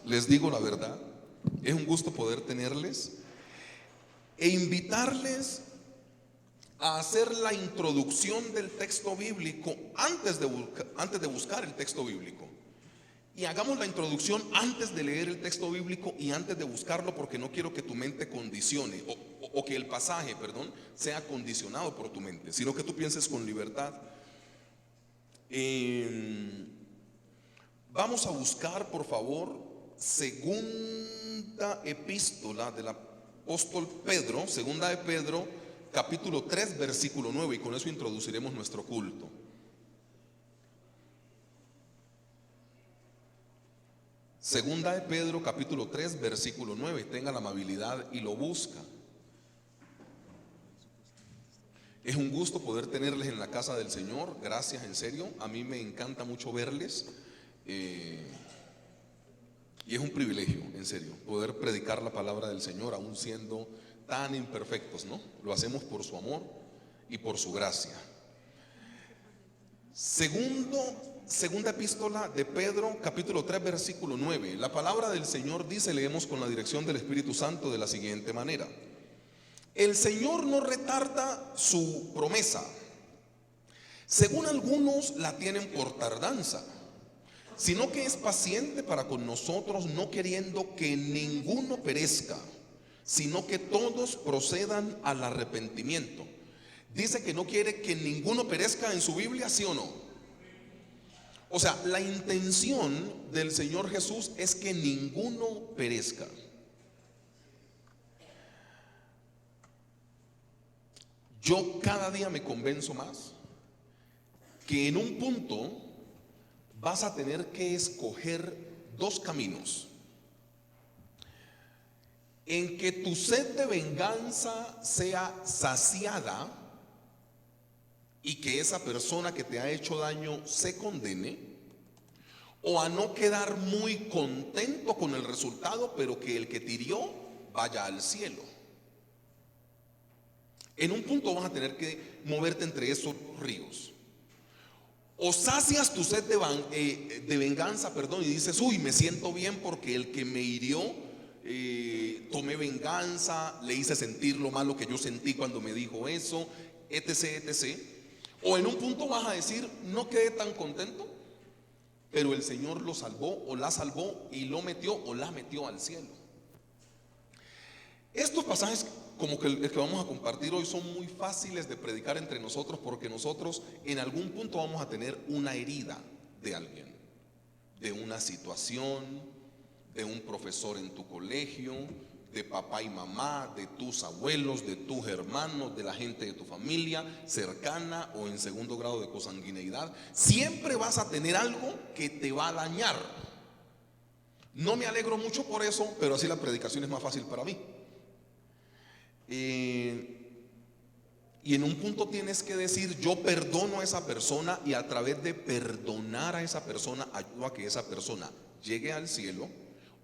Les digo la verdad, es un gusto poder tenerles e invitarles a hacer la introducción del texto bíblico antes de buscar el texto bíblico. Y hagamos la introducción antes de leer el texto bíblico y antes de buscarlo, porque no quiero que tu mente condicione o que el pasaje, sea condicionado por tu mente, sino que tú pienses con libertad. Vamos a buscar, por favor, segunda epístola del apóstol Pedro, segunda de Pedro, capítulo 3, versículo 9, y con eso introduciremos nuestro culto. Segunda de Pedro, capítulo 3, versículo 9. Tenga la amabilidad y lo busca. Es un gusto poder tenerles en la casa del Señor. Gracias, en serio. A mí me encanta mucho verles. Y es un privilegio, en serio, poder predicar la palabra del Señor, aún siendo tan imperfectos, ¿no? Lo hacemos por su amor y por su gracia. Segunda epístola de Pedro, capítulo 3, versículo 9. La palabra del Señor dice, leemos con la dirección del Espíritu Santo de la siguiente manera: el Señor no retarda su promesa, según algunos la tienen por tardanza, sino que es paciente para con nosotros, no queriendo que ninguno perezca, sino que todos procedan al arrepentimiento. Dice que no quiere que ninguno perezca en su Biblia, ¿sí o no? O sea, la intención del Señor Jesús es que ninguno perezca. Yo cada día me convenzo más que en un punto vas a tener que escoger dos caminos: en que tu sed de venganza sea saciada y que esa persona que te ha hecho daño se condene, o a no quedar muy contento con el resultado, pero que el que te hirió vaya al cielo. En un punto vas a tener que moverte entre esos ríos. O sacias tu sed de venganza, y dices, uy, me siento bien porque el que me hirió, tomé venganza, le hice sentir lo malo que yo sentí cuando me dijo eso, etc, etc. O en un punto vas a decir, no quedé tan contento, pero el Señor lo salvó o la salvó y lo metió o la metió al cielo. Estos pasajes, como que el que vamos a compartir hoy, son muy fáciles de predicar entre nosotros, porque nosotros en algún punto vamos a tener una herida de alguien, de una situación, de un profesor en tu colegio, de papá y mamá, de tus abuelos, de tus hermanos, de la gente de tu familia cercana o en segundo grado de consanguineidad. Siempre vas a tener algo que te va a dañar. No me alegro mucho por eso, pero así la predicación es más fácil para mí. Y en un punto tienes que decir, yo perdono a esa persona, y a través de perdonar a esa persona ayudo a que esa persona llegue al cielo.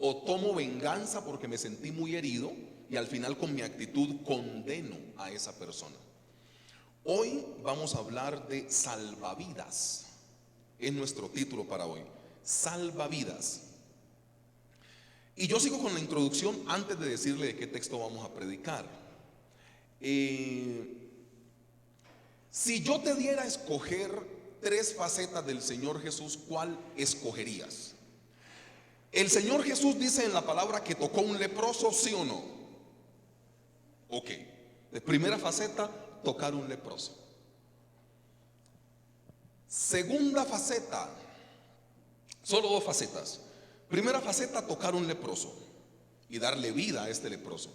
O tomo venganza porque me sentí muy herido y al final con mi actitud condeno a esa persona. Hoy vamos a hablar de salvavidas. Es nuestro título para hoy, salvavidas. Y yo sigo con la introducción antes de decirle de qué texto vamos a predicar. Si yo te diera a escoger tres facetas del Señor Jesús, ¿cuál escogerías? El Señor Jesús dice en la palabra que tocó un leproso, ¿sí o no? Ok. De primera faceta, tocar un leproso. Segunda faceta, solo dos facetas. Primera faceta, tocar un leproso y darle vida a este leproso.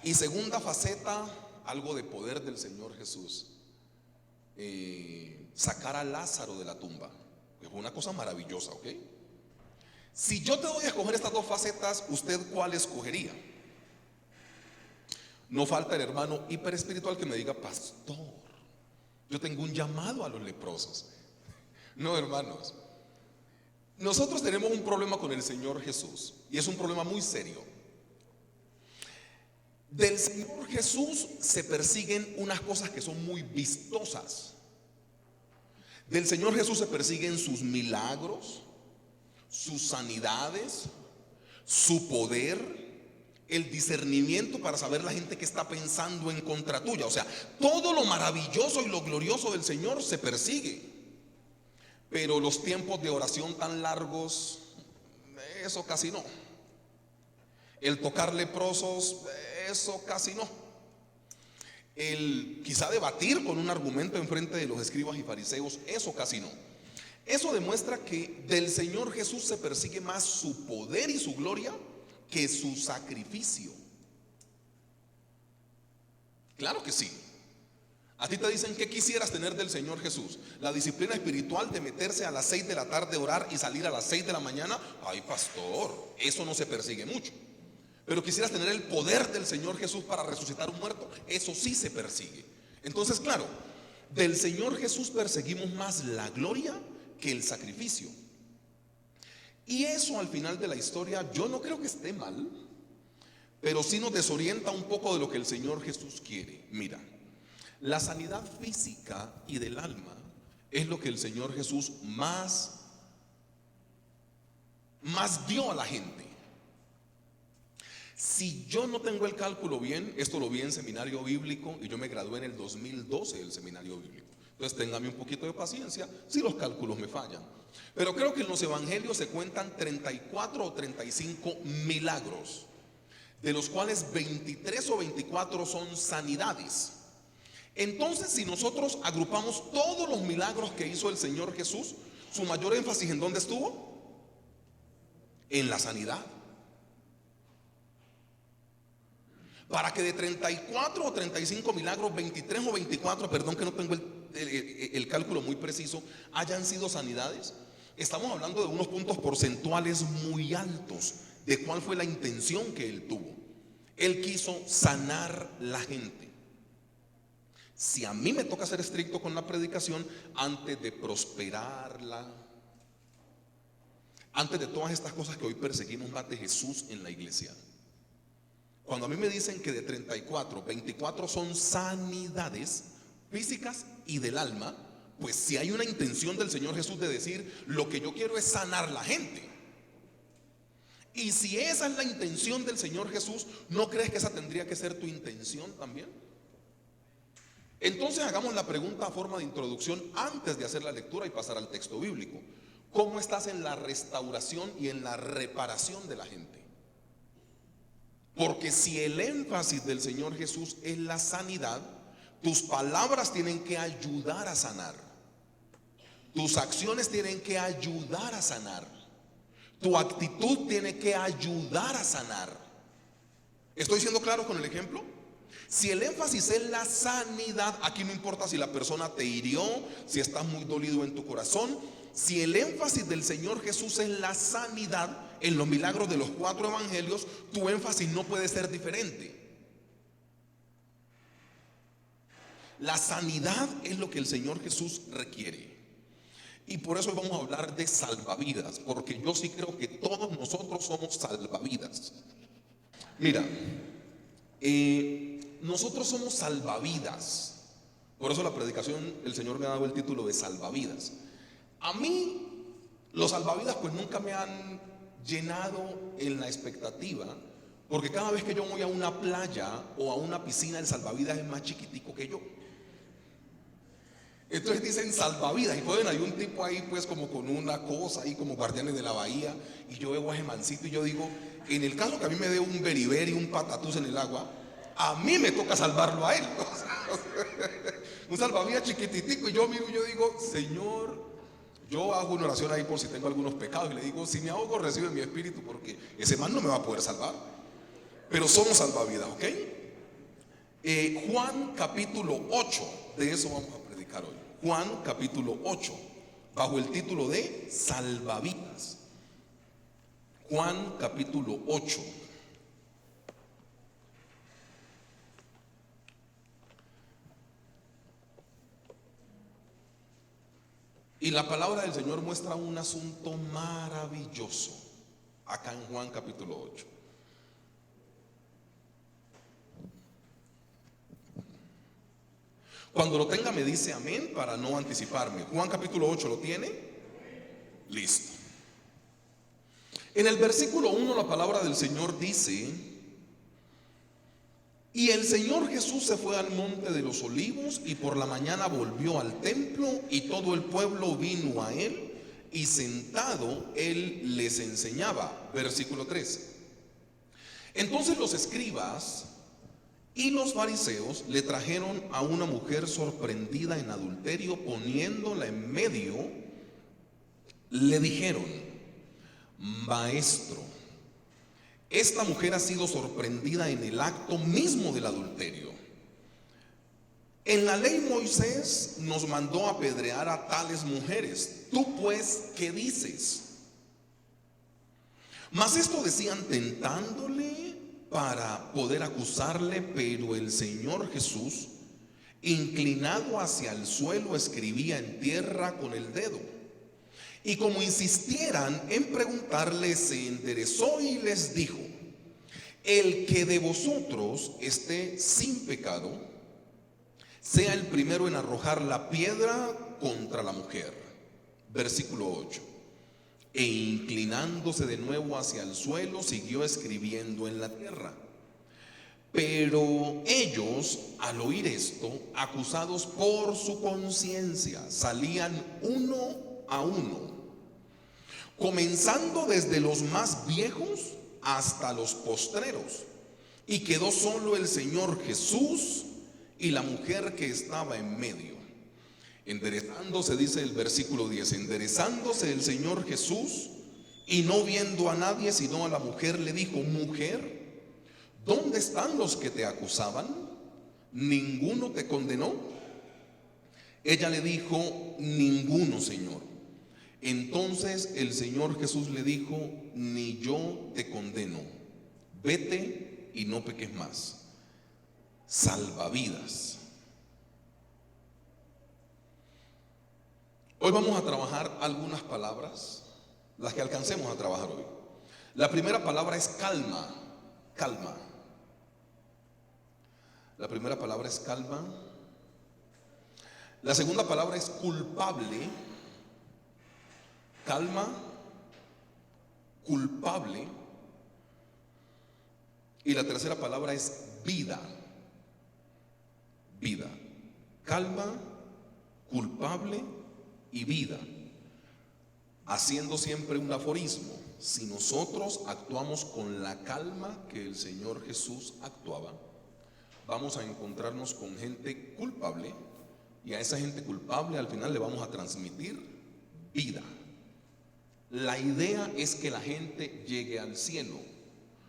Y segunda faceta, algo de poder del Señor Jesús, sacar a Lázaro de la tumba. Es una cosa maravillosa, ¿ok? Si yo te doy a escoger estas dos facetas, ¿usted cuál escogería? No falta el hermano hiperespiritual que me diga, pastor, yo tengo un llamado a los leprosos. No, hermanos, nosotros tenemos un problema con el Señor Jesús, y es un problema muy serio. Del Señor Jesús se persiguen unas cosas que son muy vistosas. Del Señor Jesús se persiguen sus milagros, sus sanidades, su poder, el discernimiento para saber la gente que está pensando en contra tuya. O sea, todo lo maravilloso y lo glorioso del Señor se persigue. Pero los tiempos de oración tan largos, eso casi no. El tocar leprosos, eso casi no. El quizá debatir con un argumento en frente de los escribas y fariseos, eso casi no. Eso demuestra que del Señor Jesús se persigue más su poder y su gloria que su sacrificio. Claro que sí. A ti te dicen que quisieras tener del Señor Jesús: la disciplina espiritual de meterse a las 6 de la tarde a orar y salir a las 6 de la mañana. Ay, pastor, eso no se persigue mucho. Pero quisieras tener el poder del Señor Jesús para resucitar un muerto, eso sí se persigue. Entonces, claro, del Señor Jesús perseguimos más la gloria que el sacrificio. Y eso al final de la historia yo no creo que esté mal, pero sí nos desorienta un poco de lo que el Señor Jesús quiere. Mira, la sanidad física y del alma es lo que el Señor Jesús más dio a la gente. Si yo no tengo el cálculo bien, esto lo vi en seminario bíblico y yo me gradué en el 2012 del seminario bíblico. Entonces téngame un poquito de paciencia si los cálculos me fallan. Pero creo que en los evangelios se cuentan 34 o 35 milagros, de los cuales 23 o 24 son sanidades. Entonces, si nosotros agrupamos todos los milagros que hizo el Señor Jesús, su mayor énfasis ¿en dónde estuvo? En la sanidad. Para que de 34 o 35 milagros, 23 o 24, perdón que no tengo el cálculo muy preciso, hayan sido sanidades, estamos hablando de unos puntos porcentuales muy altos de cuál fue la intención que él tuvo. Él quiso sanar la gente. Si a mí me toca ser estricto con la predicación, antes de prosperarla, antes de todas estas cosas que hoy perseguimos más de Jesús en la iglesia, cuando a mí me dicen que de 34, 24 son sanidades físicas y del alma, pues si hay una intención del Señor Jesús de decir: lo que yo quiero es sanar la gente. Y si esa es la intención del Señor Jesús, ¿no crees que esa tendría que ser tu intención también? Entonces hagamos la pregunta a forma de introducción antes de hacer la lectura y pasar al texto bíblico. ¿Cómo estás en la restauración y en la reparación de la gente? Porque si el énfasis del Señor Jesús es la sanidad, tus palabras tienen que ayudar a sanar. Tus acciones tienen que ayudar a sanar. Tu actitud tiene que ayudar a sanar. ¿Estoy siendo claro con el ejemplo? Si el énfasis es la sanidad, aquí no importa si la persona te hirió, si estás muy dolido en tu corazón. Si el énfasis del Señor Jesús es la sanidad, en los milagros de los 4 evangelios, tu énfasis no puede ser diferente. La sanidad es lo que el Señor Jesús requiere. Y por eso vamos a hablar de salvavidas, porque yo sí creo que todos nosotros somos salvavidas. Mira, nosotros somos salvavidas. Por eso la predicación, el Señor me ha dado el título de salvavidas. A mí los salvavidas pues nunca me han llenado en la expectativa, porque cada vez que yo voy a una playa o a una piscina, el salvavidas es más chiquitico que yo. Entonces dicen salvavidas y pueden, hay un tipo ahí pues como con una cosa ahí como guardianes de la bahía, y yo veo a ese mancito y yo digo: en el caso que a mí me dé un beriberi, un patatús en el agua, a mí me toca salvarlo a él. Un salvavidas chiquititico, y yo miro y yo digo: Señor, yo hago una oración ahí por si tengo algunos pecados, y le digo: si me ahogo, recibe mi espíritu, porque ese man no me va a poder salvar. Pero somos salvavidas, ¿ok? Juan capítulo 8, de eso vamos a predicar hoy. Juan capítulo 8, bajo el título de salvavidas. Juan capítulo 8. Y la palabra del Señor muestra un asunto maravilloso acá en Juan capítulo 8. Cuando lo tenga me dice amén para no anticiparme. Juan capítulo 8, ¿lo tiene? Listo. En el versículo 1 la palabra del Señor dice: y el Señor Jesús se fue al monte de los olivos y por la mañana volvió al templo y todo el pueblo vino a él y sentado él les enseñaba. Versículo 3. Entonces los escribas y los fariseos le trajeron a una mujer sorprendida en adulterio, poniéndola en medio, le dijeron: Maestro, esta mujer ha sido sorprendida en el acto mismo del adulterio. En la ley Moisés nos mandó apedrear a tales mujeres. Tú pues, ¿qué dices? Mas esto decían tentándole para poder acusarle, pero el Señor Jesús, inclinado hacia el suelo, escribía en tierra con el dedo. Y como insistieran en preguntarle, se enderezó y les dijo: el que de vosotros esté sin pecado, sea el primero en arrojar la piedra contra la mujer. Versículo 8. E inclinándose de nuevo hacia el suelo, siguió escribiendo en la tierra. Pero ellos, al oír esto, acusados por su conciencia, salían uno a uno, comenzando desde los más viejos hasta los postreros, y quedó solo el Señor Jesús y la mujer que estaba en medio. Enderezándose, dice el versículo 10, enderezándose el Señor Jesús y no viendo a nadie sino a la mujer, le dijo: mujer, ¿dónde están los que te acusaban? ¿Ninguno te condenó? Ella le dijo: ninguno, Señor. Entonces el Señor Jesús le dijo: ni yo te condeno, vete y no peques más. Salvavidas. Hoy vamos a trabajar algunas palabras, las que alcancemos a trabajar hoy. La primera palabra es calma, calma. La primera palabra es calma. La segunda palabra es culpable. Calma, culpable. Y la tercera palabra es vida. Vida. Calma, culpable y vida. Haciendo siempre un aforismo: si nosotros actuamos con la calma que el Señor Jesús actuaba, vamos a encontrarnos con gente culpable, y a esa gente culpable al final le vamos a transmitir vida. La idea es que la gente llegue al cielo,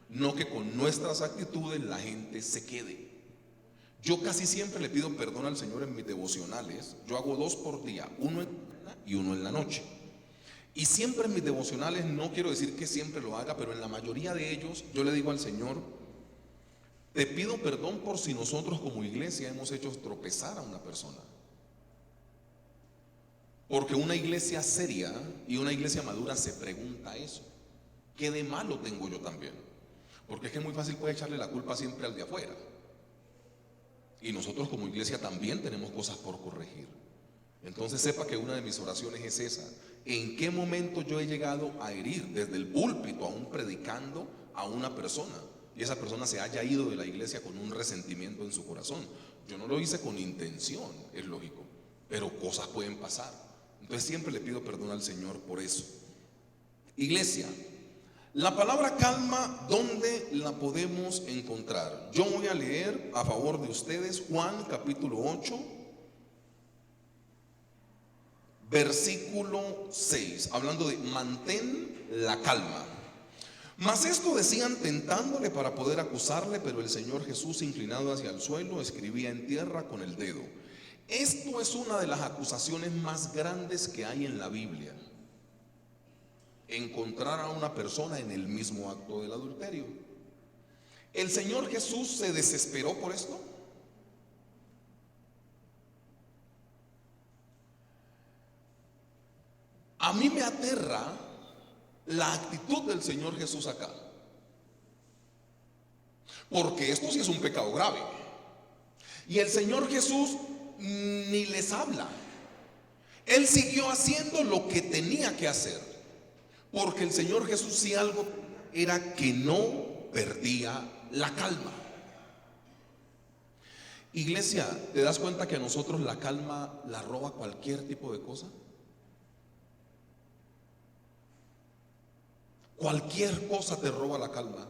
no que con nuestras actitudes la gente se quede. Yo casi siempre le pido perdón al Señor en mis devocionales. Yo hago 2 por día, uno en la mañana y uno en la noche. Y siempre en mis devocionales, no quiero decir que siempre lo haga, pero en la mayoría de ellos yo le digo al Señor: te pido perdón por si nosotros como iglesia hemos hecho tropezar a una persona. Porque una iglesia seria y una iglesia madura se pregunta eso: ¿qué de malo tengo yo también? Porque es que es muy fácil puede echarle la culpa siempre al de afuera. Y nosotros como iglesia también tenemos cosas por corregir. Entonces sepa que una de mis oraciones es esa: ¿en qué momento yo he llegado a herir desde el púlpito, aún predicando, a una persona, y esa persona se haya ido de la iglesia con un resentimiento en su corazón? Yo no lo hice con intención, es lógico, pero cosas pueden pasar. Entonces siempre le pido perdón al Señor por eso. Iglesia, la palabra calma, ¿dónde la podemos encontrar? Yo voy a leer a favor de ustedes Juan capítulo 8, versículo 6, hablando de mantén la calma. Mas esto decían tentándole para poder acusarle, pero el Señor Jesús, inclinado hacia el suelo, escribía en tierra con el dedo. Esto es una de las acusaciones más grandes que hay en la Biblia: encontrar a una persona en el mismo acto del adulterio. ¿El Señor Jesús se desesperó por esto? A mí me aterra la actitud del Señor Jesús acá, porque esto sí es un pecado grave. Y el Señor Jesús ni les habla. Él siguió haciendo lo que tenía que hacer. Porque el Señor Jesús, si algo era que no perdía la calma. Iglesia, ¿te das cuenta que a nosotros la calma la roba cualquier tipo de cosa? Cualquier cosa te roba la calma.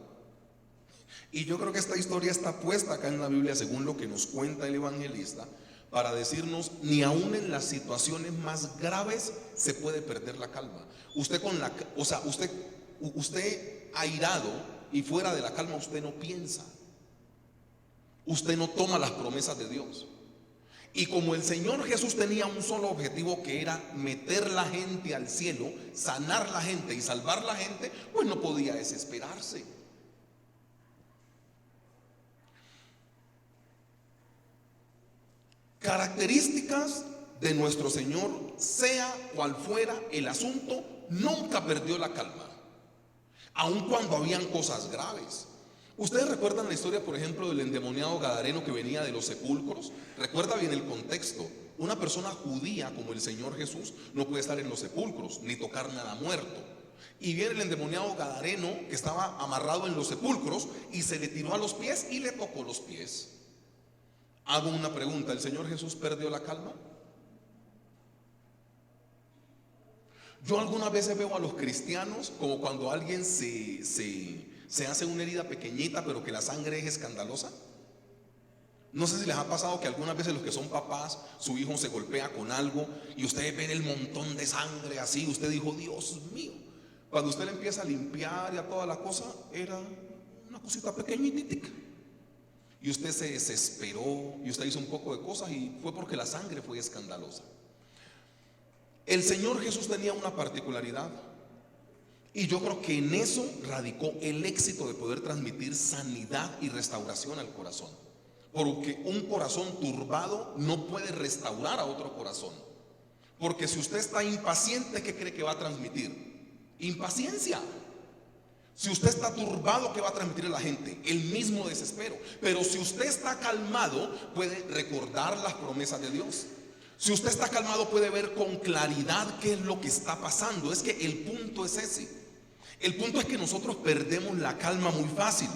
Y yo creo que esta historia está puesta acá en la Biblia, según lo que nos cuenta el evangelista, para decirnos, ni aún en las situaciones más graves se puede perder la calma. Usted usted airado y fuera de la calma, usted no piensa. Usted no toma las promesas de Dios. Y como el Señor Jesús tenía un solo objetivo, que era meter la gente al cielo, sanar la gente y salvar la gente, pues no podía desesperarse. Características de nuestro Señor, sea cual fuera el asunto, nunca perdió la calma, aun cuando habían cosas graves. Ustedes recuerdan la historia, por ejemplo, del endemoniado gadareno que venía de los sepulcros. Recuerda bien el contexto. Una persona judía como el Señor Jesús no puede estar en los sepulcros ni tocar nada muerto. Y viene el endemoniado gadareno que estaba amarrado en los sepulcros y se le tiró a los pies y le tocó los pies. Hago una pregunta: ¿el Señor Jesús perdió la calma? Yo algunas veces veo a los cristianos como cuando alguien se hace una herida pequeñita, pero que la sangre es escandalosa. No sé si les ha pasado que algunas veces los que son papás, su hijo se golpea con algo y ustedes ven el montón de sangre así. Usted dijo, Dios mío. Cuando usted le empieza a limpiar y a toda la cosa, era una cosita pequeñitita. Y usted se desesperó y usted hizo un poco de cosas y fue porque la sangre fue escandalosa. El Señor Jesús tenía una particularidad, y yo creo que en eso radicó el éxito de poder transmitir sanidad y restauración al corazón. Porque un corazón turbado no puede restaurar a otro corazón. Porque si usted está impaciente, ¿qué cree que va a transmitir? Impaciencia. Si usted está turbado, ¿qué va a transmitir a la gente? El mismo desespero. Pero si usted está calmado, puede recordar las promesas de Dios. Si usted está calmado, puede ver con claridad qué es lo que está pasando. Es que el punto es ese. El punto es que nosotros perdemos la calma muy fácil.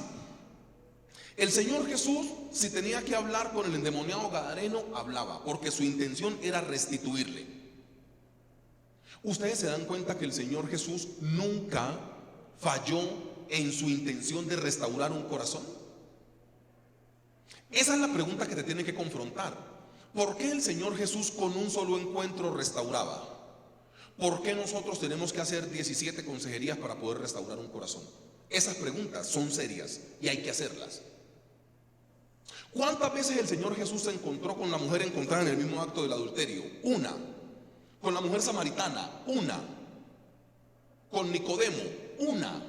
El Señor Jesús, si tenía que hablar con el endemoniado gadareno, hablaba, porque su intención era restituirle. Ustedes se dan cuenta que el Señor Jesús nunca falló en su intención de restaurar un corazón. Esa es la pregunta que te tiene que confrontar. ¿Por qué el Señor Jesús con un solo encuentro restauraba? ¿Por qué nosotros tenemos que hacer 17 consejerías para poder restaurar un corazón? Esas preguntas son serias y hay que hacerlas. ¿Cuántas veces el Señor Jesús se encontró con la mujer encontrada en el mismo acto del adulterio? Una. Con la mujer samaritana, una. Con Nicodemo, una.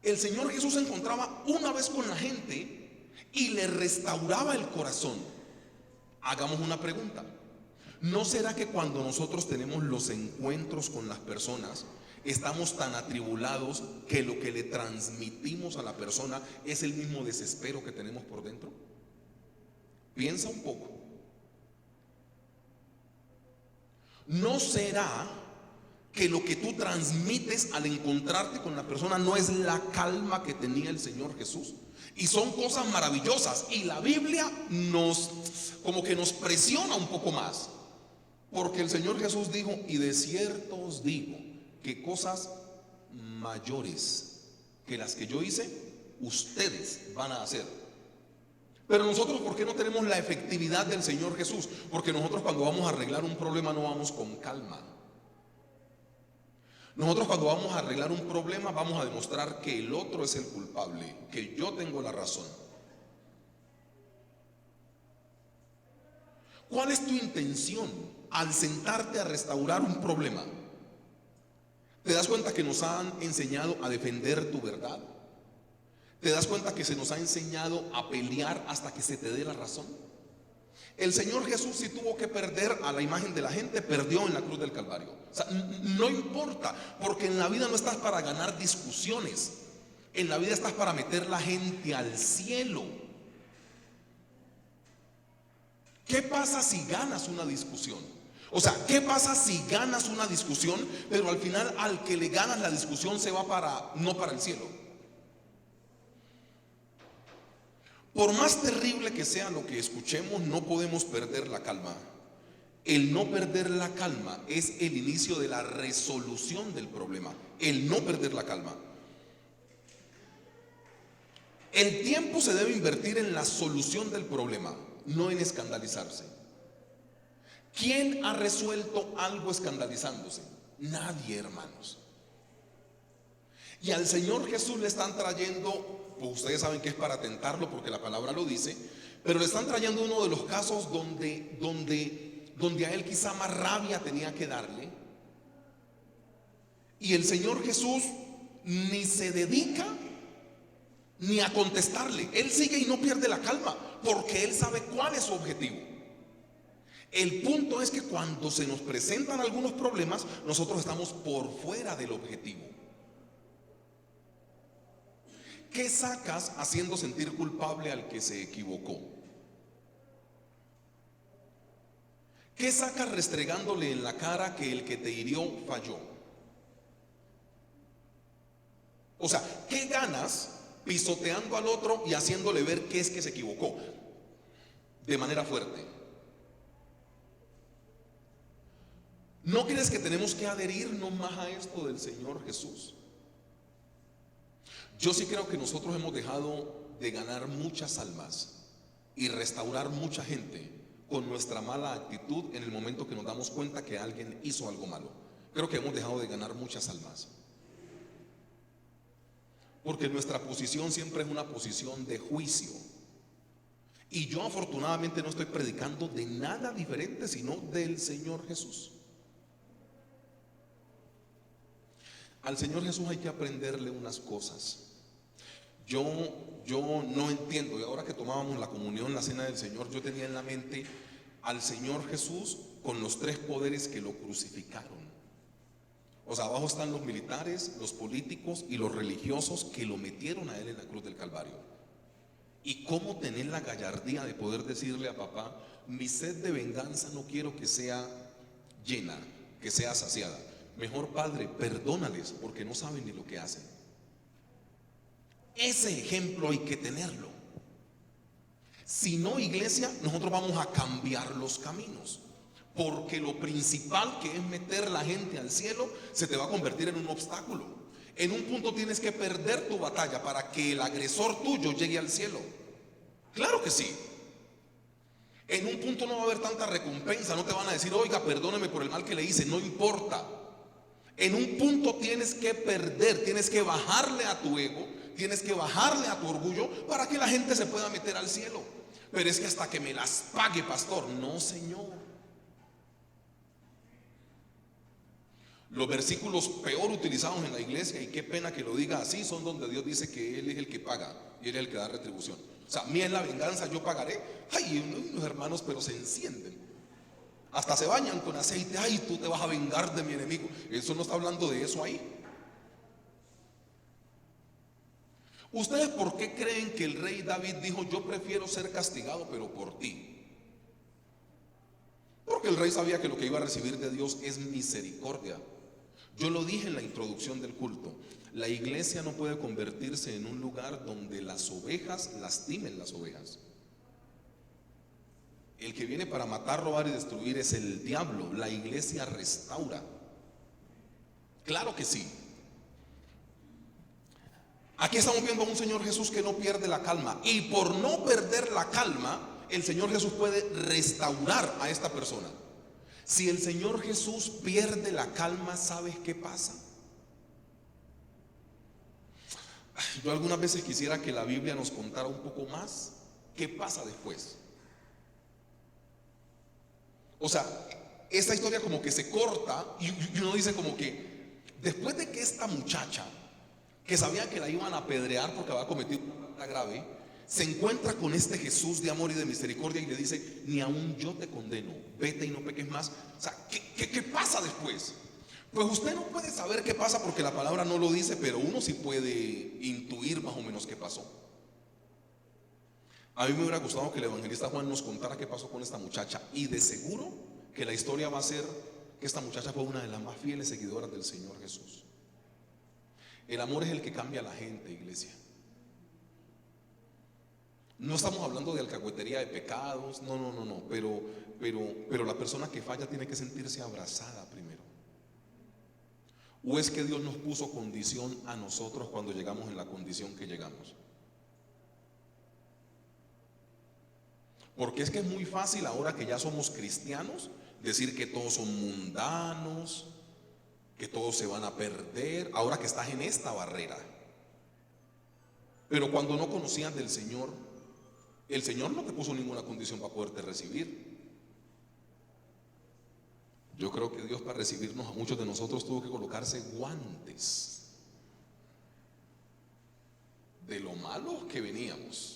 El Señor Jesús se encontraba una vez con la gente y le restauraba el corazón. Hagamos una pregunta. ¿No será que cuando nosotros tenemos los encuentros con las personas, estamos tan atribulados que lo que le transmitimos a la persona es el mismo desespero que tenemos por dentro? Piensa un poco. ¿No será que lo que tú transmites al encontrarte con la persona no es la calma que tenía el Señor Jesús? Y son cosas maravillosas, y la Biblia como que nos presiona un poco más, porque el Señor Jesús dijo, y de cierto os digo que cosas mayores que las que yo hice, ustedes van a hacer. Pero nosotros, ¿por qué no tenemos la efectividad del Señor Jesús? Porque nosotros cuando vamos a arreglar un problema no vamos con calma. Nosotros cuando vamos a arreglar un problema vamos a demostrar que el otro es el culpable, que yo tengo la razón. ¿Cuál es tu intención al sentarte a restaurar un problema? ¿Te das cuenta que nos han enseñado a defender tu verdad? ¿Te das cuenta que se nos ha enseñado a pelear hasta que se te dé la razón? El Señor Jesús, si tuvo que perder a la imagen de la gente, perdió en la cruz del Calvario. O sea, no importa, porque en la vida no estás para ganar discusiones. En la vida estás para meter la gente al cielo. ¿Qué pasa si ganas una discusión? O sea, ¿qué pasa si ganas una discusión, pero al final al que le ganas la discusión se va no para el cielo? Por más terrible que sea lo que escuchemos, no podemos perder la calma. El no perder la calma es el inicio de la resolución del problema. El no perder la calma. El tiempo se debe invertir en la solución del problema, no en escandalizarse. ¿Quién ha resuelto algo escandalizándose? Nadie, hermanos. Y al Señor Jesús le están trayendo, pues ustedes saben que es para tentarlo porque la palabra lo dice, pero le están trayendo uno de los casos donde a él quizá más rabia tenía que darle. Y el Señor Jesús ni se dedica ni a contestarle. Él sigue y no pierde la calma porque él sabe cuál es su objetivo. El punto es que cuando se nos presentan algunos problemas, nosotros estamos por fuera del objetivo. ¿Qué sacas haciendo sentir culpable al que se equivocó? ¿Qué sacas restregándole en la cara que el que te hirió falló? O sea, ¿qué ganas pisoteando al otro y haciéndole ver que es que se equivocó de manera fuerte? ¿No crees que tenemos que adherirnos más a esto del Señor Jesús? Yo sí creo que nosotros hemos dejado de ganar muchas almas y restaurar mucha gente con nuestra mala actitud en el momento que nos damos cuenta que alguien hizo algo malo. Creo que hemos dejado de ganar muchas almas. Porque nuestra posición siempre es una posición de juicio. Y yo afortunadamente no estoy predicando de nada diferente sino del Señor Jesús. Al Señor Jesús hay que aprenderle unas cosas. Yo no entiendo, y ahora que tomábamos la comunión, la cena del Señor, yo tenía en la mente al Señor Jesús con los tres poderes que lo crucificaron. O sea, abajo están los militares, los políticos y los religiosos que lo metieron a él en la cruz del Calvario. Y cómo tener la gallardía de poder decirle a papá: mi sed de venganza no quiero que sea llena, que sea saciada. Mejor, Padre, perdónales porque no saben ni lo que hacen. Ese ejemplo hay que tenerlo. Si no, iglesia, nosotros vamos a cambiar los caminos. Porque lo principal, que es meter la gente al cielo, se te va a convertir en un obstáculo. En un punto tienes que perder tu batalla para que el agresor tuyo llegue al cielo. Claro que sí. En un punto no va a haber tanta recompensa. No te van a decir: oiga, perdóneme por el mal que le hice. No importa. En un punto tienes que perder, tienes que bajarle a tu ego, tienes que bajarle a tu orgullo para que la gente se pueda meter al cielo. Pero es que hasta que me las pague, pastor. No, Señor. Los versículos peor utilizados en la iglesia, y qué pena que lo diga así, son donde Dios dice que Él es el que paga y Él es el que da retribución. O sea, mía es la venganza, yo pagaré. Ay, unos hermanos, pero se encienden. Hasta se bañan con aceite. Ay, tú te vas a vengar de mi enemigo. Eso no está hablando de eso ahí. ¿Ustedes por qué creen que el rey David dijo: yo prefiero ser castigado pero por ti? Porque el rey sabía que lo que iba a recibir de Dios es misericordia. Yo lo dije en la introducción del culto: la iglesia no puede convertirse en un lugar donde las ovejas lastimen las ovejas. El que viene para matar, robar y destruir es el diablo. La iglesia restaura. Claro que sí. Aquí estamos viendo a un Señor Jesús que no pierde la calma. Y por no perder la calma, el Señor Jesús puede restaurar a esta persona. Si el Señor Jesús pierde la calma, ¿sabes qué pasa? Yo algunas veces quisiera que la Biblia nos contara un poco más qué pasa después. O sea, esta historia como que se corta y uno dice como que después de que esta muchacha, que sabía que la iban a apedrear porque había cometido una falta grave, se encuentra con este Jesús de amor y de misericordia y le dice: ni aún yo te condeno, vete y no peques más. O sea, ¿qué pasa después? Pues usted no puede saber qué pasa porque la palabra no lo dice, pero uno sí puede intuir más o menos qué pasó. A mí me hubiera gustado que el evangelista Juan nos contara qué pasó con esta muchacha, y de seguro que la historia va a ser que esta muchacha fue una de las más fieles seguidoras del Señor Jesús. El amor es el que cambia a la gente, iglesia. No estamos hablando de alcahuetería de pecados, no, pero la persona que falla tiene que sentirse abrazada primero. ¿O es que Dios nos puso condición a nosotros cuando llegamos en la condición que llegamos? Porque es que es muy fácil ahora que ya somos cristianos decir que todos son mundanos, que todos se van a perder, ahora que estás en esta barrera. Pero cuando no conocías del Señor, el Señor no te puso ninguna condición para poderte recibir. Yo creo que Dios, para recibirnos a muchos de nosotros, tuvo que colocarse guantes de lo malos que veníamos.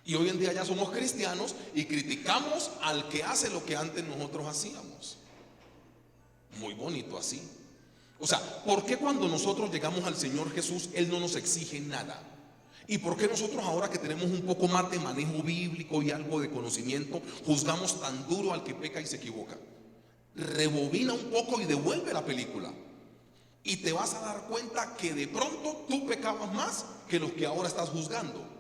Y hoy en día ya somos cristianos y criticamos al que hace lo que antes nosotros hacíamos. Muy bonito así. O sea, ¿por qué cuando nosotros llegamos al Señor Jesús Él no nos exige nada? ¿Y por qué nosotros, ahora que tenemos un poco más de manejo bíblico y algo de conocimiento, juzgamos tan duro al que peca y se equivoca? Rebobina un poco y devuelve la película, y te vas a dar cuenta que de pronto tú pecabas más que los que ahora estás juzgando.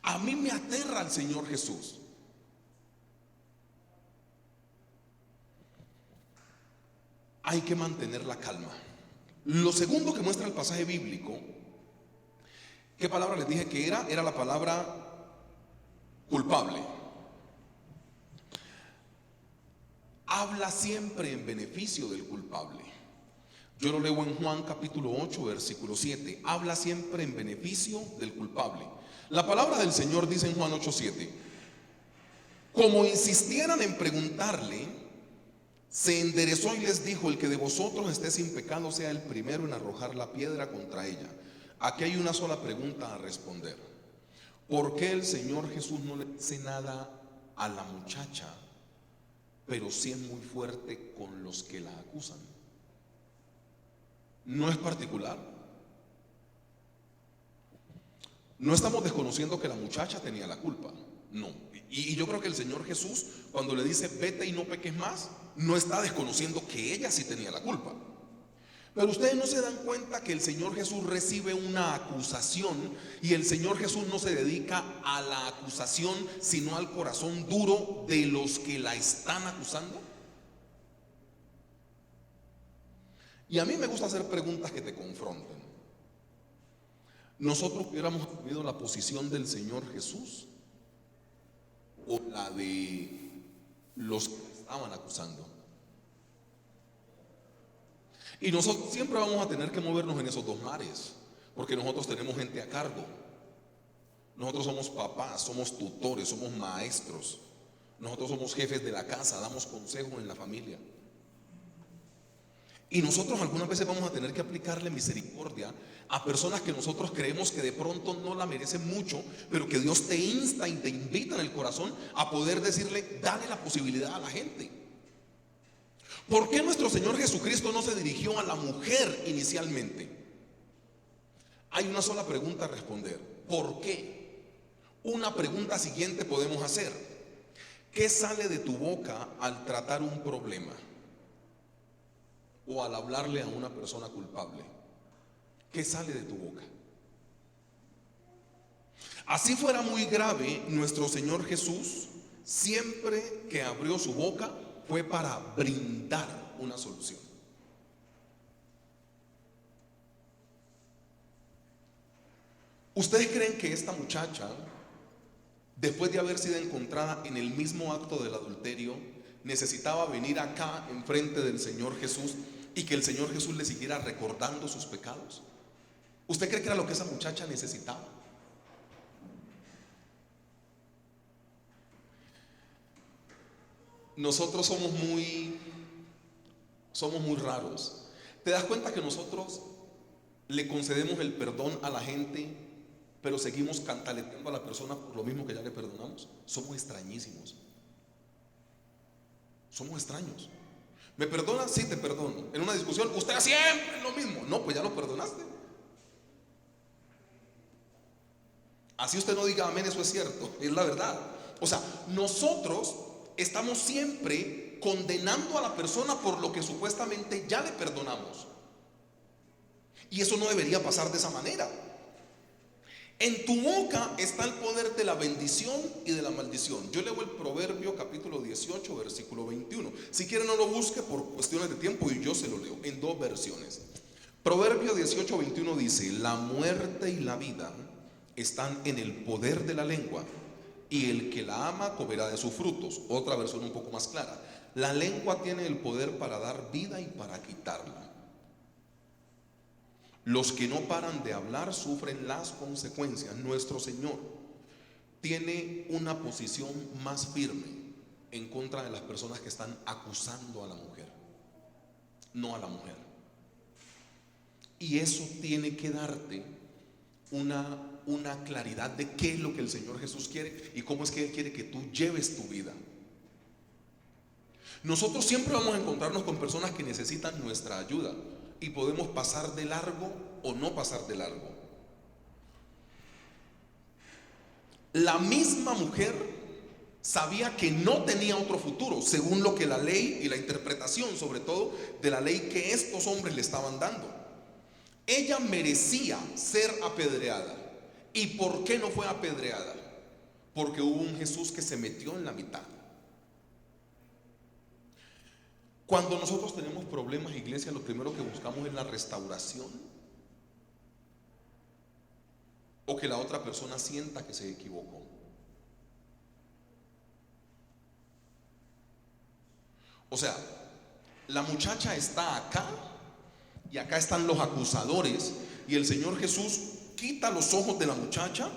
A mí me aterra el Señor Jesús. Hay que mantener la calma. Lo segundo que muestra el pasaje bíblico, ¿qué palabra les dije que era? Era la palabra culpable. Habla siempre en beneficio del culpable. Yo lo leo en Juan capítulo 8, versículo 7. Habla siempre en beneficio del culpable. La palabra del Señor dice en Juan 8, 7: como insistieran en preguntarle, se enderezó y les dijo: el que de vosotros esté sin pecado sea el primero en arrojar la piedra contra ella. Aquí hay una sola pregunta a responder: ¿por qué el Señor Jesús no le dice nada a la muchacha, pero sí es muy fuerte con los que la acusan? No es particular. No estamos desconociendo que la muchacha tenía la culpa, no. Y yo creo que el Señor Jesús, cuando le dice vete y no peques más, no está desconociendo que ella sí tenía la culpa. Pero ustedes no se dan cuenta que el Señor Jesús recibe una acusación, y el Señor Jesús no se dedica a la acusación, sino al corazón duro de los que la están acusando. Y a mí me gusta hacer preguntas que te confronten. ¿Nosotros hubiéramos tenido la posición del Señor Jesús o la de los que estaban acusando? Y nosotros siempre vamos a tener que movernos en esos dos mares, porque nosotros tenemos gente a cargo. Nosotros somos papás, somos tutores, somos maestros. Nosotros somos jefes de la casa, damos consejo en la familia. Y nosotros algunas veces vamos a tener que aplicarle misericordia a personas que nosotros creemos que de pronto no la merecen mucho, pero que Dios te insta y te invita en el corazón a poder decirle: dale la posibilidad a la gente. ¿Por qué nuestro Señor Jesucristo no se dirigió a la mujer inicialmente? Hay una sola pregunta a responder: ¿por qué? Una pregunta siguiente podemos hacer: ¿qué sale de tu boca al tratar un problema o al hablarle a una persona culpable? ¿Qué sale de tu boca? Así fuera muy grave, nuestro Señor Jesús, siempre que abrió su boca, fue para brindar una solución. ¿Ustedes creen que esta muchacha, después de haber sido encontrada en el mismo acto del adulterio, necesitaba venir acá enfrente del Señor Jesús y que el Señor Jesús le siguiera recordando sus pecados? ¿Usted cree que era lo que esa muchacha necesitaba? Nosotros somos muy raros. ¿Te das cuenta que nosotros le concedemos el perdón a la gente, pero seguimos cantaleteando a la persona por lo mismo que ya le perdonamos? Somos extrañísimos. Somos extraños. ¿Me perdonas? Sí, te perdono. En una discusión, usted siempre es lo mismo. No, pues ya lo perdonaste. Así usted no diga amén, eso es cierto, es la verdad. O sea, nosotros estamos siempre condenando a la persona por lo que supuestamente ya le perdonamos. Y eso no debería pasar de esa manera. En tu boca está el poder de la bendición y de la maldición. Yo leo el Proverbio capítulo 18 versículo 21. Si quieren no lo busque por cuestiones de tiempo y yo se lo leo en dos versiones. Proverbio 18, 21 dice: la muerte y la vida están en el poder de la lengua, y el que la ama comerá de sus frutos. Otra versión un poco más clara: la lengua tiene el poder para dar vida y para quitarla. Los que no paran de hablar sufren las consecuencias. Nuestro Señor tiene una posición más firme en contra de las personas que están acusando a la mujer, no a la mujer. Y eso tiene que darte una claridad de qué es lo que el Señor Jesús quiere y cómo es que Él quiere que tú lleves tu vida. Nosotros siempre vamos a encontrarnos con personas que necesitan nuestra ayuda y podemos pasar de largo o no pasar de largo. La misma mujer sabía que no tenía otro futuro, según lo que la ley y la interpretación, sobre todo de la ley que estos hombres le estaban dando. Ella merecía ser apedreada. ¿Y por qué no fue apedreada? Porque hubo un Jesús que se metió en la mitad. Cuando nosotros tenemos problemas, iglesia, lo primero que buscamos es la restauración, o que la otra persona sienta que se equivocó. O sea, la muchacha está acá y acá están los acusadores, y el Señor Jesús quita los ojos de la muchacha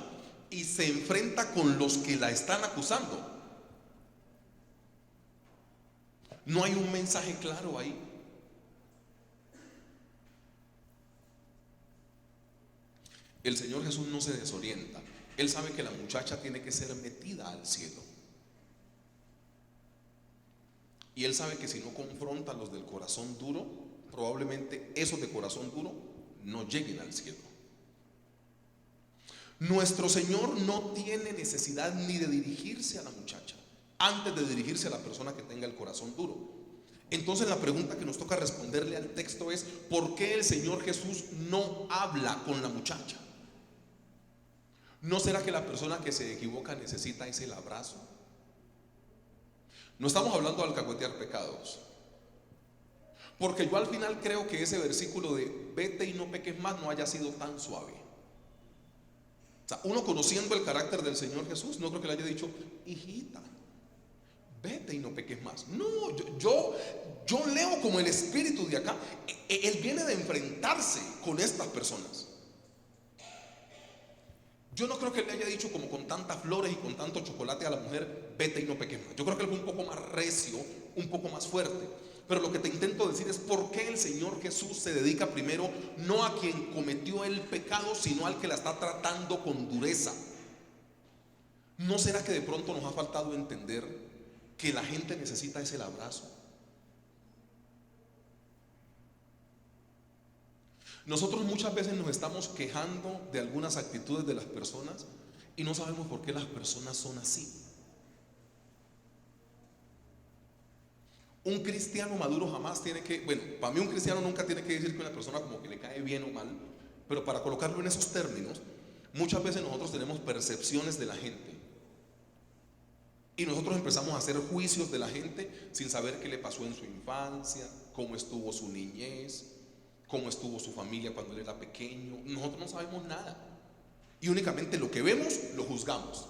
y se enfrenta con los que la están acusando. No hay un mensaje claro ahí. El Señor Jesús no se desorienta. Él sabe que la muchacha tiene que ser metida al cielo. Y Él sabe que si no confronta a los del corazón duro, probablemente esos de corazón duro no lleguen al cielo. Nuestro Señor no tiene necesidad ni de dirigirse a la muchacha antes de dirigirse a la persona que tenga el corazón duro. Entonces la pregunta que nos toca responderle al texto es: ¿por qué el Señor Jesús no habla con la muchacha? ¿No será que la persona que se equivoca necesita ese abrazo? No estamos hablando de alcahuetear pecados, porque yo al final creo que ese versículo de vete y no peques más no haya sido tan suave. O sea, uno conociendo el carácter del Señor Jesús, no creo que le haya dicho: hijita, vete y no peques más. No, yo leo como el espíritu de acá. Él viene de enfrentarse con estas personas. Yo no creo que le haya dicho como con tantas flores y con tanto chocolate a la mujer: vete y no peques más. Yo creo que él fue un poco más recio, un poco más fuerte. Pero lo que te intento decir es: ¿por qué el Señor Jesús se dedica primero no a quien cometió el pecado, sino al que la está tratando con dureza? ¿No será que de pronto nos ha faltado entender que la gente necesita ese abrazo? Nosotros muchas veces nos estamos quejando de algunas actitudes de las personas y no sabemos por qué las personas son así. Un cristiano maduro jamás tiene que, bueno, para mí un cristiano nunca tiene que decir que una persona como que le cae bien o mal, pero para colocarlo en esos términos, muchas veces nosotros tenemos percepciones de la gente y nosotros empezamos a hacer juicios de la gente sin saber qué le pasó en su infancia, cómo estuvo su niñez, cómo estuvo su familia cuando él era pequeño. Nosotros no sabemos nada y únicamente lo que vemos lo juzgamos.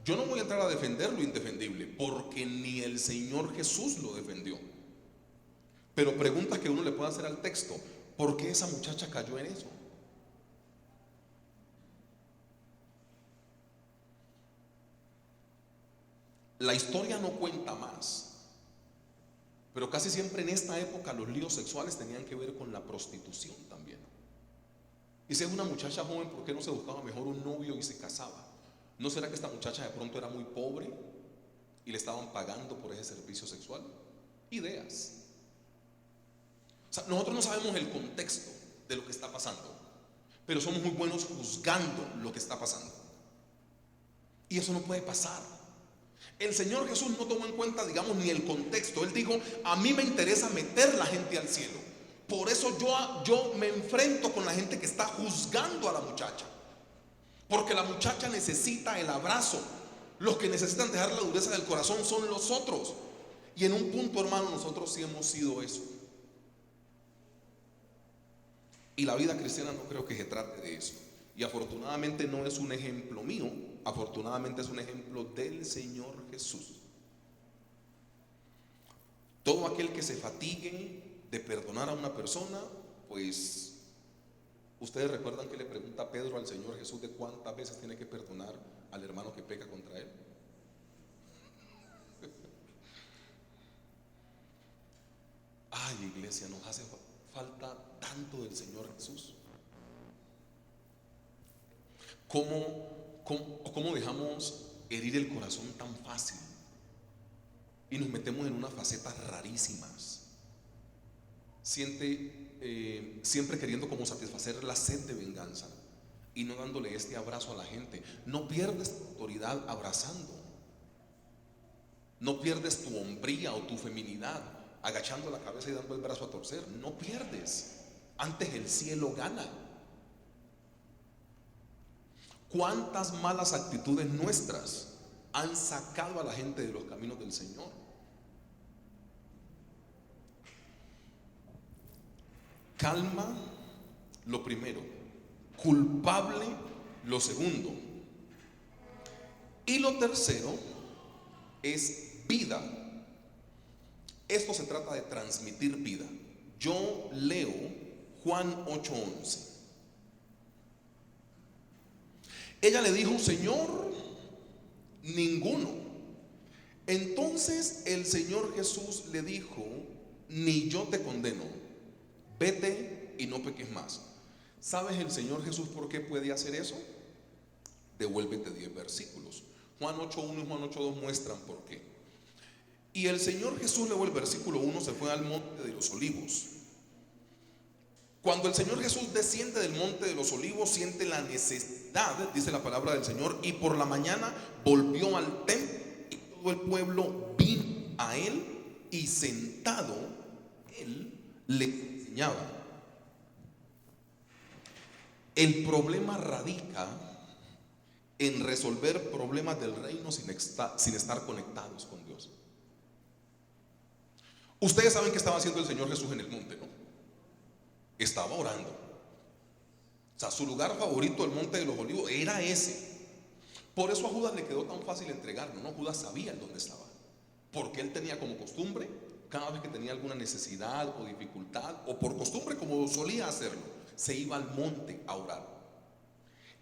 Yo no voy a entrar a defender lo indefendible, porque ni el Señor Jesús lo defendió. Pero preguntas que uno le puede hacer al texto: ¿por qué esa muchacha cayó en eso? La historia no cuenta más, pero casi siempre en esta época los líos sexuales tenían que ver con la prostitución también. Y si es una muchacha joven, ¿por qué no se buscaba mejor un novio y se casaba? ¿No será que esta muchacha de pronto era muy pobre y le estaban pagando por ese servicio sexual? Ideas. O sea, nosotros no sabemos el contexto de lo que está pasando, pero somos muy buenos juzgando lo que está pasando. Y eso no puede pasar. El Señor Jesús no tomó en cuenta, digamos, ni el contexto. Él dijo: a mí me interesa meter la gente al cielo. Por eso yo me enfrento con la gente que está juzgando a la muchacha, porque la muchacha necesita el abrazo. Los que necesitan dejar la dureza del corazón son los otros. Y en un punto, hermano, nosotros sí hemos sido eso. Y la vida cristiana no creo que se trate de eso. Y afortunadamente no es un ejemplo mío, afortunadamente es un ejemplo del Señor Jesús. Todo aquel que se fatigue de perdonar a una persona, pues ustedes recuerdan que le pregunta Pedro al Señor Jesús de cuántas veces tiene que perdonar al hermano que peca contra él. Ay, iglesia, nos hace falta tanto del Señor Jesús. ¿Cómo dejamos herir el corazón tan fácil? Y nos metemos en unas facetas rarísimas. Siempre queriendo como satisfacer la sed de venganza y no dándole este abrazo a la gente. No pierdes tu autoridad abrazando. No pierdes tu hombría o tu feminidad agachando la cabeza y dando el brazo a torcer. No pierdes. Antes el cielo gana. ¿Cuántas malas actitudes nuestras han sacado a la gente de los caminos del Señor? Calma, lo primero. Culpable, lo segundo. Y lo tercero es vida. Esto se trata de transmitir vida. Yo leo Juan 8:11. Ella le dijo: Señor, ninguno. Entonces el Señor Jesús le dijo: ni yo te condeno, vete y no peques más. ¿Sabes el Señor Jesús por qué puede hacer eso? Devuélvete 10 versículos. Juan 8:1 y Juan 8:2 muestran por qué. Y el Señor Jesús, luego el versículo 1, se fue al monte de los olivos. Cuando el Señor Jesús desciende del monte de los olivos, siente la necesidad, dice la palabra del Señor, y por la mañana volvió al templo y todo el pueblo vino a él, y sentado él le enseñaba. El problema radica en resolver problemas del reino sin estar conectados con Dios. Ustedes saben qué estaba haciendo el Señor Jesús en el monte, ¿no? Estaba orando. O sea, su lugar favorito, el monte de los olivos, era ese. Por eso a Judas le quedó tan fácil entregarlo, ¿no? Judas sabía en dónde estaba, porque él tenía como costumbre, cada vez que tenía alguna necesidad o dificultad, o por costumbre como solía hacerlo, se iba al monte a orar.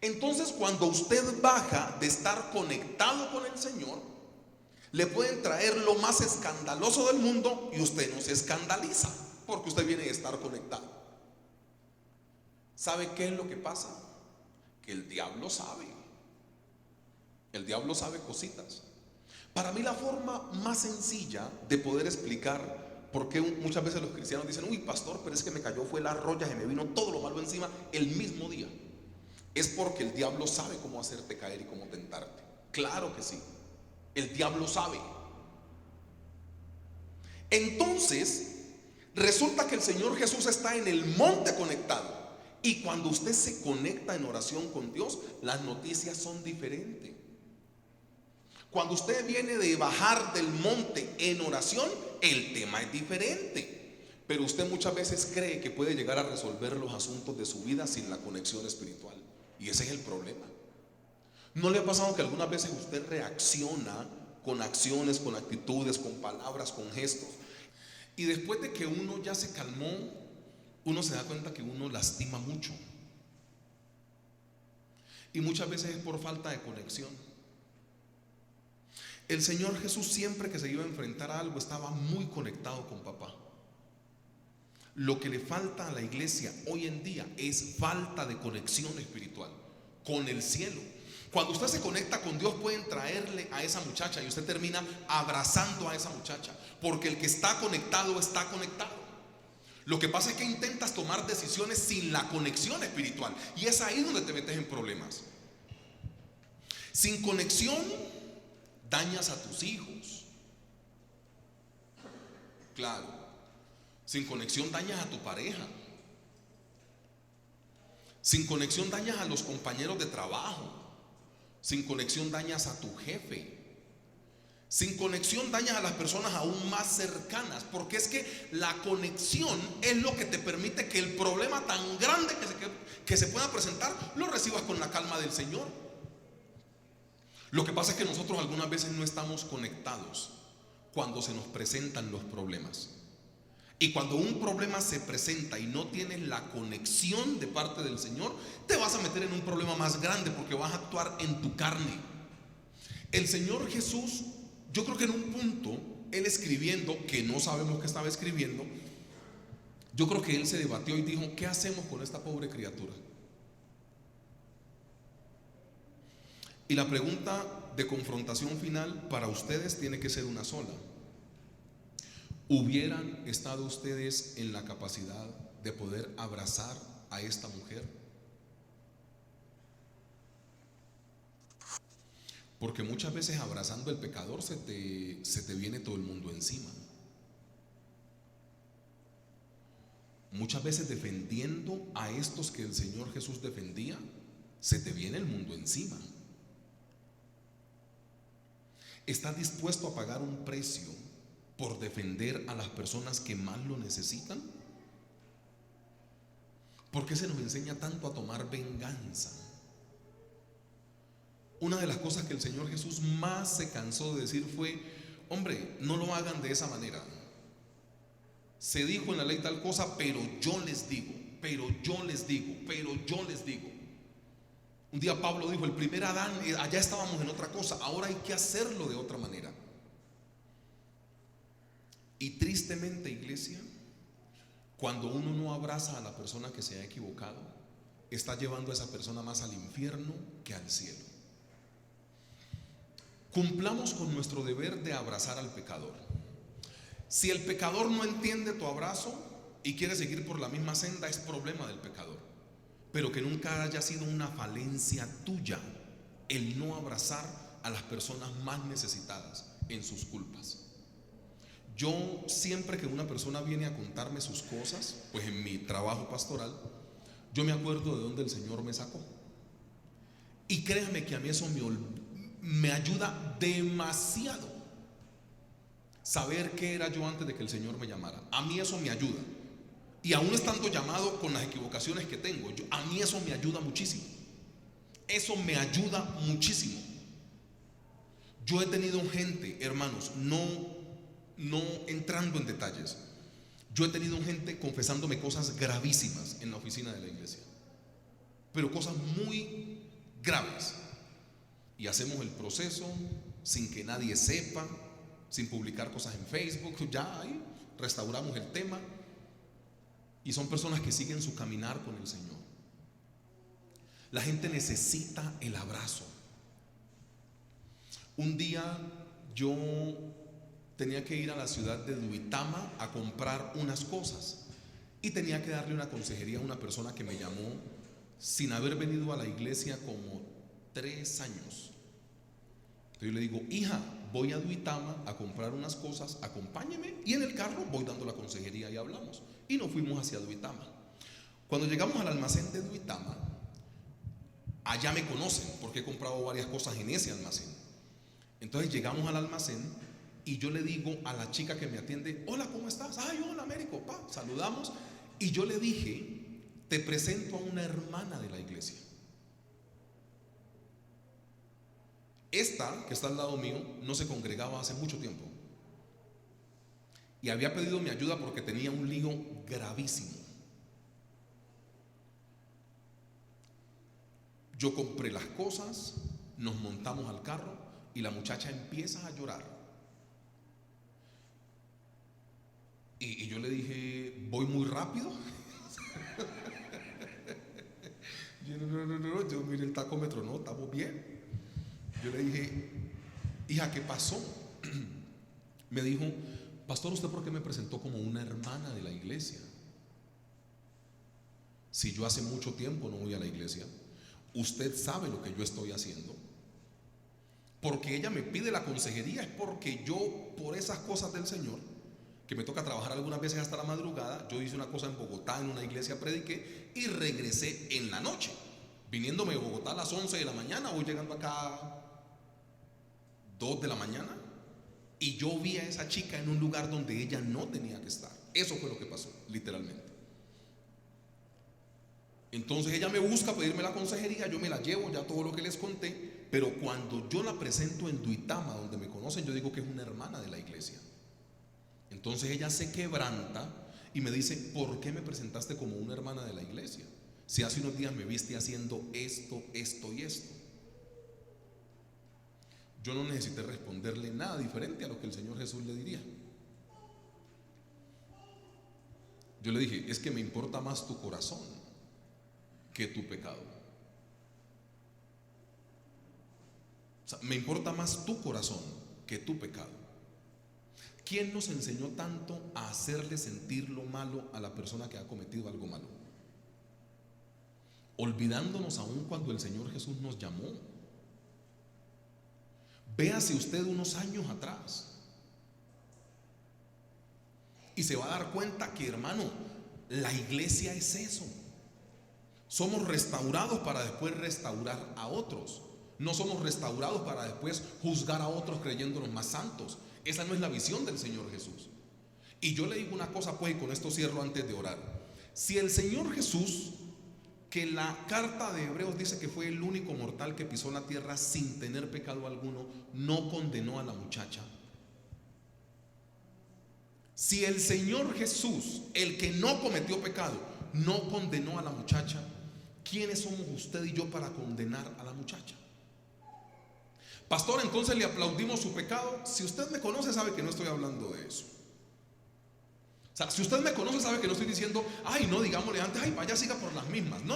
Entonces, cuando usted baja de estar conectado con el Señor, le pueden traer lo más escandaloso del mundo y usted no se escandaliza, porque usted viene de estar conectado. ¿Sabe qué es lo que pasa? Que el diablo sabe. El diablo sabe cositas. Para mí la forma más sencilla de poder explicar por qué muchas veces los cristianos dicen: uy, pastor, pero es que me cayó fue la roya, se me vino todo lo malo encima el mismo día, es porque el diablo sabe cómo hacerte caer y cómo tentarte. Claro que sí, el diablo sabe. Entonces resulta que el Señor Jesús está en el monte conectado, y cuando usted se conecta en oración con Dios, las noticias son diferentes. Cuando usted viene de bajar del monte en oración, el tema es diferente. Pero usted muchas veces cree que puede llegar a resolver los asuntos de su vida sin la conexión espiritual, y ese es el problema. ¿No le ha pasado que algunas veces usted reacciona con acciones, con actitudes, con palabras, con gestos, y después de que uno ya se calmó, uno se da cuenta que uno lastima mucho? Y muchas veces es por falta de conexión. El Señor Jesús, siempre que se iba a enfrentar a algo, estaba muy conectado con papá. Lo que le falta a la iglesia hoy en día es falta de conexión espiritual con el cielo. Cuando usted se conecta con Dios, pueden traerle a esa muchacha y usted termina abrazando a esa muchacha, porque el que está conectado está conectado. Lo que pasa es que intentas tomar decisiones sin la conexión espiritual, y es ahí donde te metes en problemas. Sin conexión dañas a tus hijos. Claro. Sin conexión dañas a tu pareja. Sin conexión dañas a los compañeros de trabajo. Sin conexión dañas a tu jefe. Sin conexión dañas a las personas aún más cercanas, porque es que la conexión es lo que te permite que el problema tan grande que se pueda presentar lo recibas con la calma del Señor. Lo que pasa es que nosotros algunas veces no estamos conectados cuando se nos presentan los problemas. Y cuando un problema se presenta y no tienes la conexión de parte del Señor, te vas a meter en un problema más grande porque vas a actuar en tu carne. El Señor Jesús, yo creo que en un punto, Él escribiendo, que no sabemos qué estaba escribiendo, yo creo que Él se debatió y dijo: ¿qué hacemos con esta pobre criatura? Y la pregunta de confrontación final para ustedes tiene que ser una sola: ¿hubieran estado ustedes en la capacidad de poder abrazar a esta mujer? Porque muchas veces abrazando al pecador se te viene todo el mundo encima. Muchas veces defendiendo a estos que el Señor Jesús defendía, se te viene el mundo encima. ¿Estás dispuesto a pagar un precio por defender a las personas que más lo necesitan? ¿Por qué se nos enseña tanto a tomar venganza? Una de las cosas que el Señor Jesús más se cansó de decir fue: hombre, no lo hagan de esa manera. Se dijo en la ley tal cosa, pero yo les digo, pero yo les digo, pero yo les digo. Un día Pablo dijo: el primer Adán, allá estábamos en otra cosa, ahora hay que hacerlo de otra manera. Y tristemente, iglesia, cuando uno no abraza a la persona que se ha equivocado, está llevando a esa persona más al infierno que al cielo. Cumplamos con nuestro deber de abrazar al pecador. Si el pecador no entiende tu abrazo y quiere seguir por la misma senda, es problema del pecador, pero que nunca haya sido una falencia tuya el no abrazar a las personas más necesitadas en sus culpas. Yo siempre que una persona viene a contarme sus cosas, pues en mi trabajo pastoral, yo me acuerdo de dónde el Señor me sacó. Y créanme que a mí eso me ayuda demasiado saber qué era yo antes de que el Señor me llamara. A mí eso me ayuda. Y aún estando llamado con las equivocaciones que tengo, a mí eso me ayuda muchísimo. Eso me ayuda muchísimo. Yo he tenido gente, hermanos, no entrando en detalles, yo he tenido gente confesándome cosas gravísimas en la oficina de la iglesia, pero cosas muy graves, y hacemos el proceso sin que nadie sepa, sin publicar cosas en Facebook, ya ahí restauramos el tema, y son personas que siguen su caminar con el Señor. La gente necesita el abrazo. Un día yo tenía que ir a la ciudad de Duitama a comprar unas cosas y tenía que darle una consejería a una persona que me llamó sin haber venido a la iglesia como 3 años. Entonces yo le digo: hija, voy a Duitama a comprar unas cosas, acompáñeme, y en el carro voy dando la consejería y hablamos. Y nos fuimos hacia Duitama. Cuando llegamos al almacén de Duitama, allá me conocen porque he comprado varias cosas en ese almacén. Entonces llegamos al almacén y yo le digo a la chica que me atiende: hola, ¿cómo estás? Ay, hola, Américo, saludamos. Y yo le dije: te presento a una hermana de la iglesia. Esta que está al lado mío no se congregaba hace mucho tiempo y había pedido mi ayuda porque tenía un lío gravísimo. Yo compré las cosas, nos montamos al carro y la muchacha empieza a llorar. Y yo le dije: ¿voy muy rápido? No, yo miré el tacómetro, no, estamos bien. Yo le dije: hija, ¿qué pasó? Me dijo: pastor, ¿usted por qué me presentó como una hermana de la iglesia? Si yo hace mucho tiempo no voy a la iglesia, usted sabe lo que yo estoy haciendo. porque ella me pide la consejería, es porque yo, por esas cosas del Señor, que me toca trabajar algunas veces hasta la madrugada, yo hice una cosa en Bogotá, en una iglesia prediqué y regresé en la noche. Viniéndome de Bogotá a las 11 de la mañana, voy llegando acá 2 de la mañana, y yo vi a esa chica en un lugar donde ella no tenía que estar. Eso fue lo que pasó, literalmente. Entonces ella me busca pedirme la consejería, yo me la llevo, ya todo lo que les conté, pero cuando yo la presento en Duitama, donde me conocen, yo digo que es una hermana de la iglesia. Entonces ella se quebranta y me dice: ¿por qué me presentaste como una hermana de la iglesia? Si hace unos días me viste haciendo esto, esto y esto. Yo no necesité responderle nada diferente a lo que el Señor Jesús le diría. Yo le dije: es que me importa más tu corazón que tu pecado. O sea, me importa más tu corazón que tu pecado. ¿Quién nos enseñó tanto a hacerle sentir lo malo a la persona que ha cometido algo malo? Olvidándonos aún cuando el Señor Jesús nos llamó. Véase usted unos años atrás y se va a dar cuenta que, hermano, la iglesia es eso. Somos restaurados para después restaurar a otros. No somos restaurados para después juzgar a otros creyéndonos más santos. Esa no es la visión del Señor Jesús. Y yo le digo una cosa, pues, y con esto cierro antes de orar. Si el Señor Jesús, que la carta de Hebreos dice que fue el único mortal que pisó la tierra sin tener pecado alguno, no condenó a la muchacha. Si el Señor Jesús, el que no cometió pecado, no condenó a la muchacha, ¿quiénes somos usted y yo para condenar a la muchacha? Pastor, entonces le aplaudimos su pecado. Si usted me conoce, sabe que no estoy hablando de eso. O sea, si usted me conoce, sabe que no estoy diciendo: ay, no, digámosle antes, ay, vaya, siga por las mismas. No,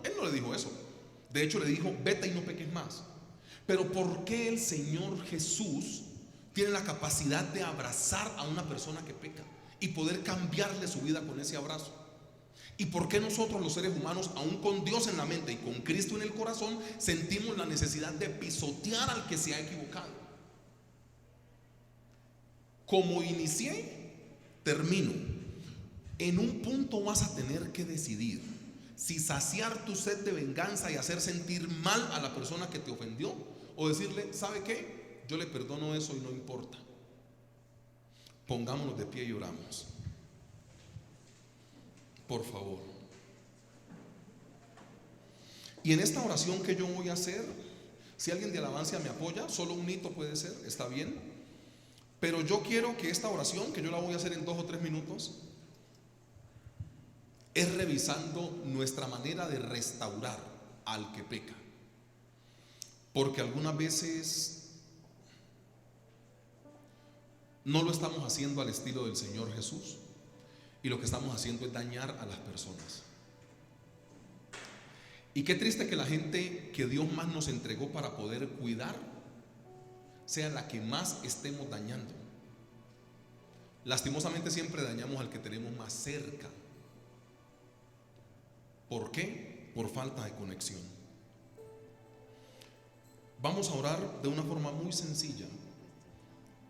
él no le dijo eso. De hecho, le dijo: vete y no peques más. Pero ¿por qué el Señor Jesús tiene la capacidad de abrazar a una persona que peca y poder cambiarle su vida con ese abrazo? ¿Y por qué nosotros, los seres humanos, aún con Dios en la mente y con Cristo en el corazón, sentimos la necesidad de pisotear al que se ha equivocado? Como inicié, termino. En un punto vas a tener que decidir si saciar tu sed de venganza y hacer sentir mal a la persona que te ofendió, o decirle: ¿sabe qué? Yo le perdono eso y no importa. Pongámonos de pie y oramos. Por favor. Y en esta oración que yo voy a hacer, si alguien de alabanza me apoya, solo un hito puede ser, está bien. Pero yo quiero que esta oración, que yo la voy a hacer en 2 o 3 minutos, es revisando nuestra manera de restaurar al que peca. Porque algunas veces no lo estamos haciendo al estilo del Señor Jesús, y lo que estamos haciendo es dañar a las personas. Y qué triste que la gente que Dios más nos entregó para poder cuidar sea la que más estemos dañando. Lastimosamente siempre dañamos al que tenemos más cerca. ¿Por qué? Por falta de conexión. Vamos a orar de una forma muy sencilla,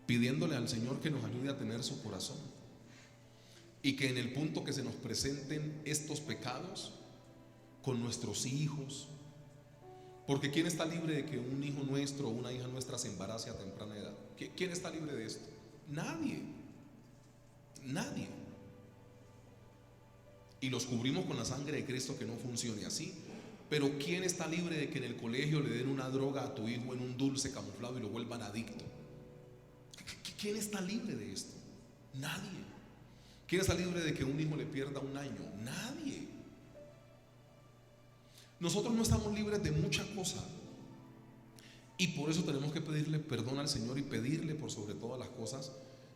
pidiéndole al Señor que nos ayude a tener su corazón, y que en el punto que se nos presenten estos pecados con nuestros hijos, porque ¿quién está libre de que un hijo nuestro o una hija nuestra se embarace a temprana edad? ¿Quién está libre de esto? Nadie. Nadie. Y los cubrimos con la sangre de Cristo, que no funcione así. Pero ¿quién está libre de que en el colegio le den una droga a tu hijo en un dulce camuflado y lo vuelvan adicto? ¿Quién está libre de esto? Nadie. ¿Quién está libre de que un hijo le pierda un año? Nadie. Nosotros no estamos libres de muchas cosas, y por eso tenemos que pedirle perdón al Señor y pedirle, por sobre todas las cosas,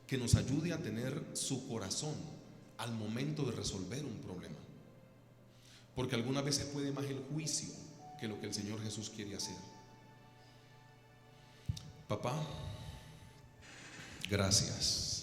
que nos ayude a tener su corazón al momento de resolver un problema, porque algunas veces puede más el juicio que lo que el Señor Jesús quiere hacer. Papá, gracias.